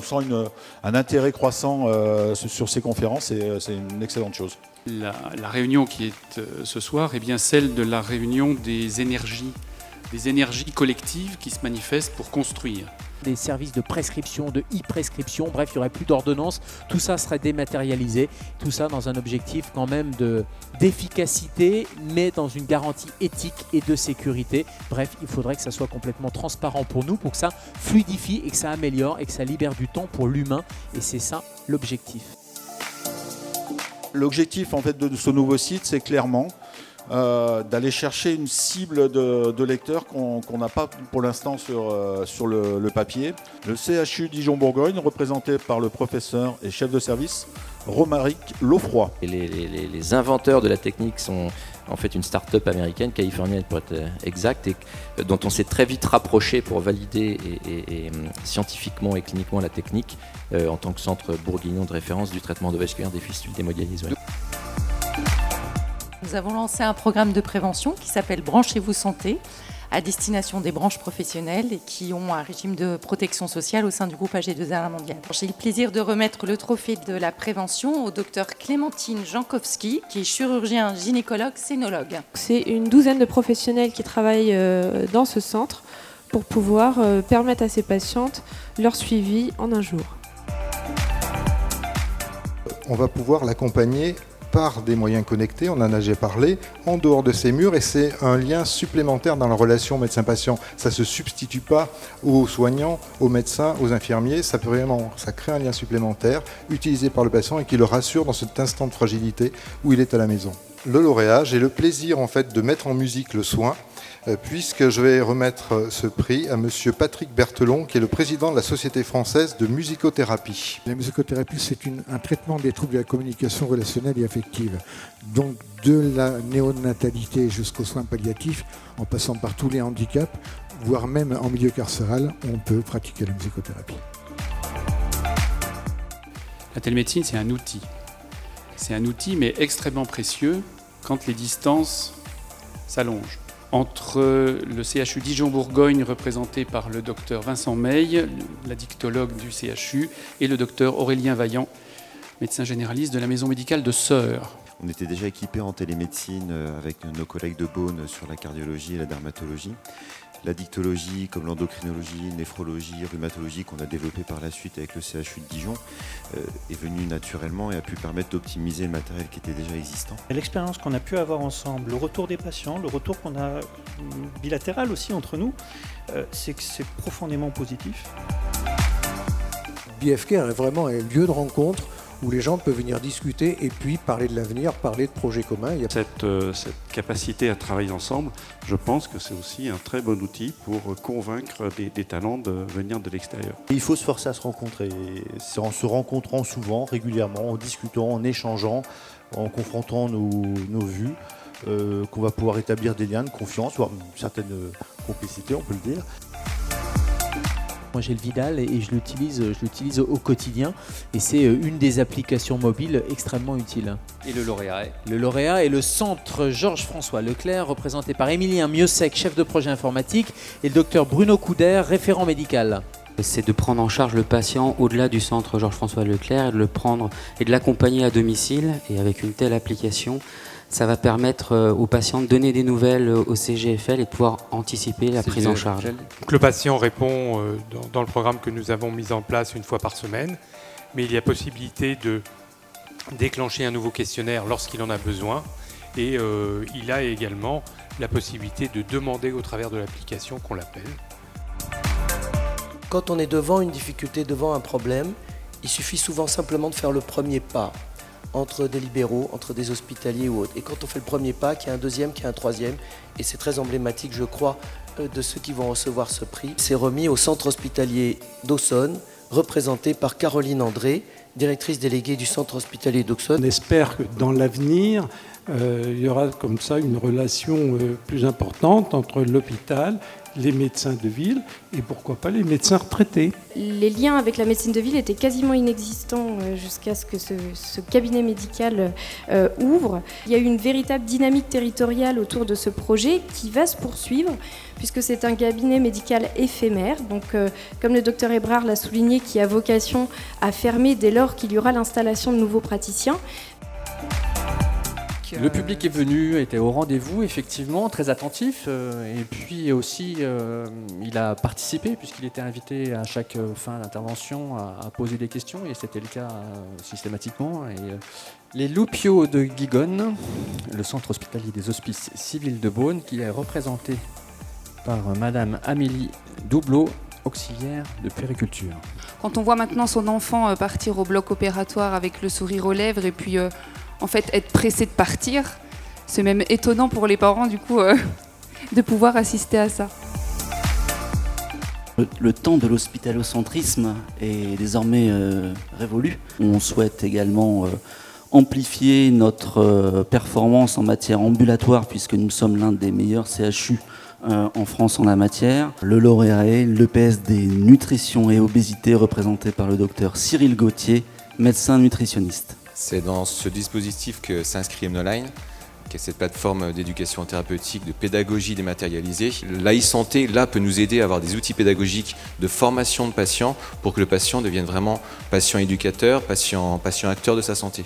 on sent un intérêt croissant sur ces conférences et c'est une excellente chose. La réunion qui est ce soir est bien celle de la réunion des énergies collectives qui se manifestent pour construire. Des services de prescription, de e-prescription, bref, il n'y aurait plus d'ordonnance, tout ça serait dématérialisé, tout ça dans un objectif quand même d'efficacité, mais dans une garantie éthique et de sécurité. Bref, il faudrait que ça soit complètement transparent pour nous, pour que ça fluidifie et que ça améliore et que ça libère du temps pour l'humain, et c'est ça l'objectif. L'objectif en fait de ce nouveau site, c'est clairement d'aller chercher une cible de lecteurs qu'on n'a pas pour l'instant sur le papier. Le CHU Dijon-Bourgogne, représenté par le professeur et chef de service Romaric Lofroy. Et les inventeurs de la technique sont en fait une start-up américaine, californienne pour être exact, et dont on s'est très vite rapproché pour valider et scientifiquement et cliniquement la technique en tant que centre bourguignon de référence du traitement endovasculaire des fistules démodialisées. Nous avons lancé un programme de prévention qui s'appelle Branchez-vous santé, à destination des branches professionnelles et qui ont un régime de protection sociale au sein du groupe AG2R mondial. J'ai le plaisir de remettre le trophée de la prévention au docteur Clémentine Jankowski, qui est chirurgien gynécologue sénologue. C'est une douzaine de professionnels qui travaillent dans ce centre pour pouvoir permettre à ces patientes leur suivi en un jour. On va pouvoir l'accompagner par des moyens connectés, on en a déjà parlé, en dehors de ces murs, et c'est un lien supplémentaire dans la relation médecin-patient. Ça ne se substitue pas aux soignants, aux médecins, aux infirmiers, ça crée un lien supplémentaire utilisé par le patient et qui le rassure dans cet instant de fragilité où il est à la maison. Le lauréat, j'ai le plaisir en fait de mettre en musique le soin, puisque je vais remettre ce prix à monsieur Patrick Berthelon, qui est le président de la Société française de musicothérapie. La musicothérapie, c'est un traitement des troubles de la communication relationnelle et affective. Donc de la néonatalité jusqu'aux soins palliatifs, en passant par tous les handicaps, voire même en milieu carcéral, on peut pratiquer la musicothérapie. La télémédecine, c'est un outil. C'est un outil, mais extrêmement précieux quand les distances s'allongent. Entre le CHU Dijon-Bourgogne, représenté par le docteur Vincent Meille, la dictologue du CHU, et le docteur Aurélien Vaillant, médecin généraliste de la maison médicale de Sœurs. On était déjà équipés en télémédecine avec nos collègues de Beaune sur la cardiologie et la dermatologie. La dictologie, comme l'endocrinologie, néphrologie, rhumatologie qu'on a développé par la suite avec le CHU de Dijon, est venue naturellement et a pu permettre d'optimiser le matériel qui était déjà existant. L'expérience qu'on a pu avoir ensemble, le retour des patients, le retour qu'on a bilatéral aussi entre nous, c'est que c'est profondément positif. BFCare est vraiment un lieu de rencontre où les gens peuvent venir discuter et puis parler de l'avenir, parler de projets communs. Cette capacité à travailler ensemble, je pense que c'est aussi un très bon outil pour convaincre des talents de venir de l'extérieur. Il faut se forcer à se rencontrer. C'est en se rencontrant souvent, régulièrement, en discutant, en échangeant, en confrontant nos vues, qu'on va pouvoir établir des liens de confiance, voire une certaine complicité, on peut le dire. Moi j'ai le Vidal et je l'utilise au quotidien et c'est une des applications mobiles extrêmement utiles. Et le lauréat Le lauréat est le centre Georges-François Leclerc, représenté par Émilien Miossec, chef de projet informatique, et le docteur Bruno Couder, référent médical. C'est de prendre en charge le patient au-delà du centre Georges-François Leclerc et de le prendre et de l'accompagner à domicile. Et avec une telle application, ça va permettre aux patients de donner des nouvelles au CGFL et de pouvoir anticiper la prise en charge. Donc le patient répond dans le programme que nous avons mis en place une fois par semaine, mais il y a possibilité de déclencher un nouveau questionnaire lorsqu'il en a besoin et il a également la possibilité de demander au travers de l'application qu'on l'appelle. Quand on est devant une difficulté, devant un problème, il suffit souvent simplement de faire le premier pas entre des libéraux, entre des hospitaliers ou autres. Et quand on fait le premier pas, qu'il y a un deuxième, qu'il y a un troisième, et c'est très emblématique, je crois, de ceux qui vont recevoir ce prix, c'est remis au centre hospitalier d'Auxonne, représenté par Caroline André, directrice déléguée du centre hospitalier d'Auxonne. On espère que dans l'avenir, il y aura comme ça une relation plus importante entre l'hôpital, les médecins de ville et pourquoi pas les médecins retraités. Les liens avec la médecine de ville étaient quasiment inexistants jusqu'à ce que ce cabinet médical ouvre. Il y a eu une véritable dynamique territoriale autour de ce projet qui va se poursuivre puisque c'est un cabinet médical éphémère, donc comme le docteur Hébrard l'a souligné, qui a vocation à fermer dès lors qu'il y aura l'installation de nouveaux praticiens. Le public est venu, était au rendez-vous, effectivement, très attentif. Et puis aussi, il a participé, puisqu'il était invité à chaque fin d'intervention à poser des questions, et c'était le cas systématiquement. Et, les Loupiots de Guigonne, le centre hospitalier des hospices civils de Beaune, qui est représenté par Madame Amélie Doublot, auxiliaire de puériculture. Quand on voit maintenant son enfant partir au bloc opératoire avec le sourire aux lèvres et puis en fait être pressé de partir, c'est même étonnant pour les parents du coup de pouvoir assister à ça. Le temps de l'hospitalocentrisme est désormais révolu. On souhaite également amplifier notre performance en matière ambulatoire puisque nous sommes l'un des meilleurs CHU en France en la matière. Le lauréat est l'EPS des nutrition et obésité représenté par le docteur Cyril Gauthier, médecin nutritionniste. C'est dans ce dispositif que s'inscrit Imnoline, qui est cette plateforme d'éducation thérapeutique, de pédagogie dématérialisée. l'e-santé, là, peut nous aider à avoir des outils pédagogiques de formation de patients pour que le patient devienne vraiment patient éducateur, patient acteur de sa santé.